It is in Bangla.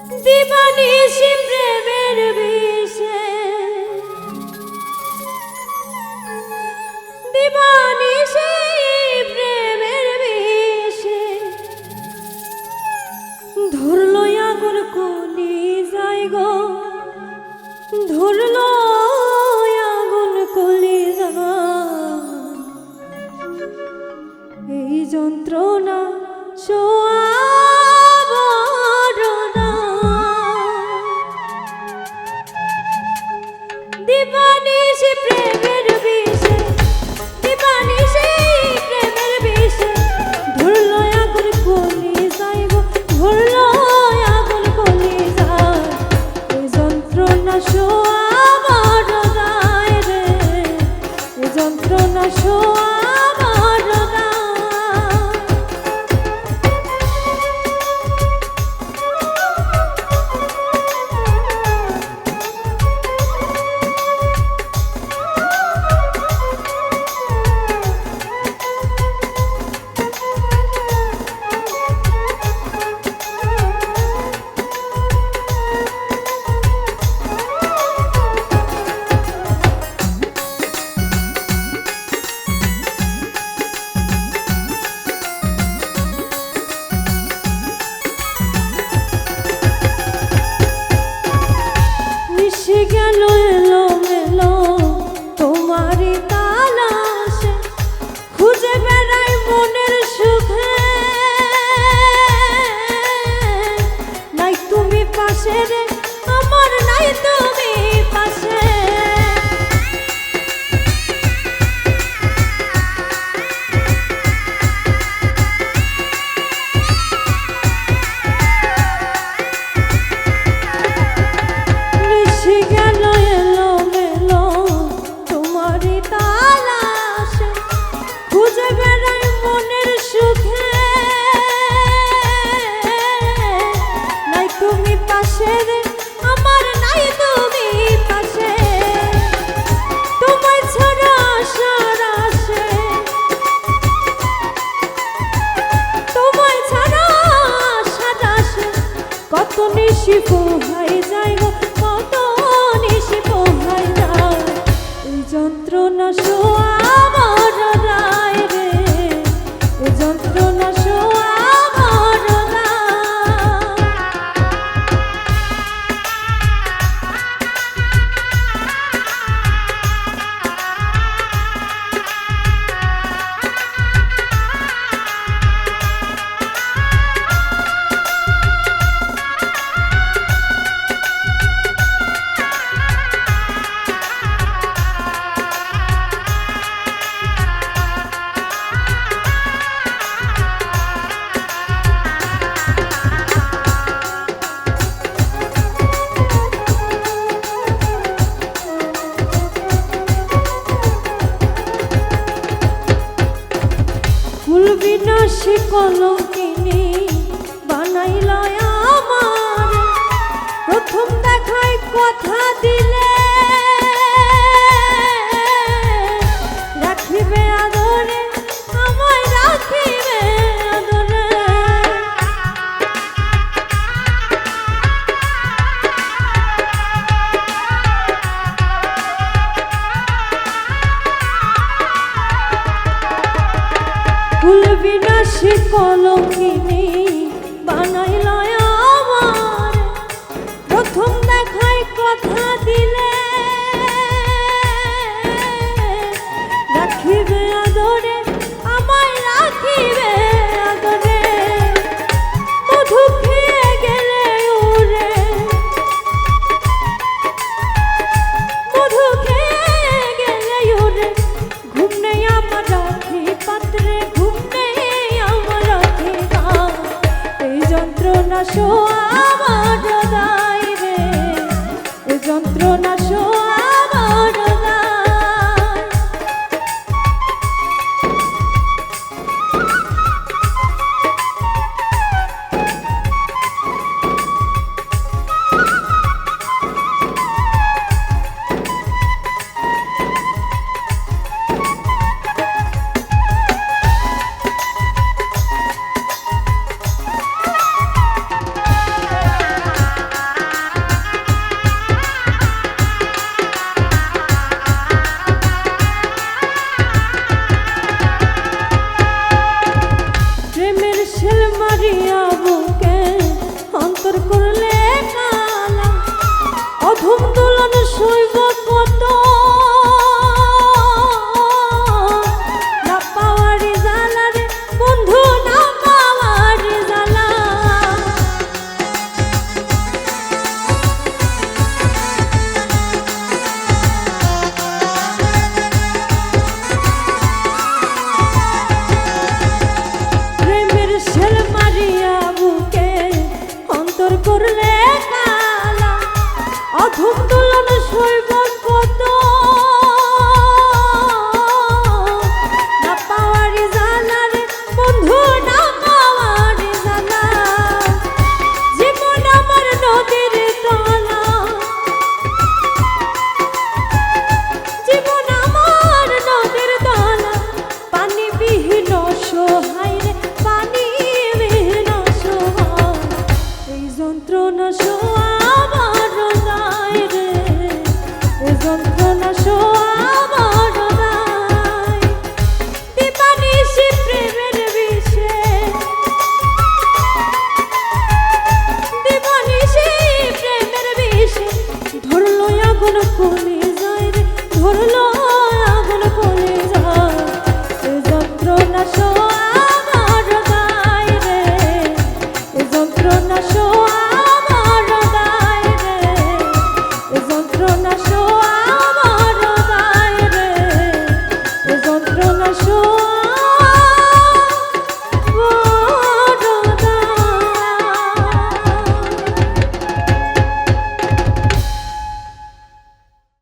দিবানিশি প্রেমের বিষে দিবানিশি প্রেমের বিষে ধরলো আগুন কলি যাই গো ধরলো আগুন কলি যায় এই যন্ত্রণা দিবানিশি প্রেমের বিষে দিবানিশি প্রেমের বিষে ধরলো আগুন কলি যাই গো ধরলো আগুন কলি যায় এই যন্ত্রণা আমার হৃদয় রে এই যন্ত্রণা আমার হৃদয় গেল এলো মেলো তোমারই তালাশে খুঁজে বেড়াই মনের সুখে নাই তুমি পাশে রে আমার নাই তুমি পাশে আমার নাই তুমি পাশে তোমায় ছাড়া আশার আসে তোমায় ছাড়া আশার আসে কত নিশি পোহাই যায় গো কত নিশি পোহাই যায় এই যন্ত্রণা আমার হৃদয় রে এই যন্ত্রণা বিনাশী কলঙ্কিনী বানাইল আমার প্রথম দেখায় কথা দিলে রাখিবে আদরে আমায় রাখিবে আদরে ফুল বিনাশী কলঙ্কিনী বানাইল আমার প্রথম দেখায় কথা দিলে রাখিবে আদরে আমায় রাখিবে আদরে মধু খেয়ে গেলে উড়ে মধু খেয়ে গেলে উড়ে ঘুম নেই আমার রাখি পাত্রে যন্ত্রণা আমার হৃদয় রে এই যন্ত্রণা আমার হৃদয় ধরলে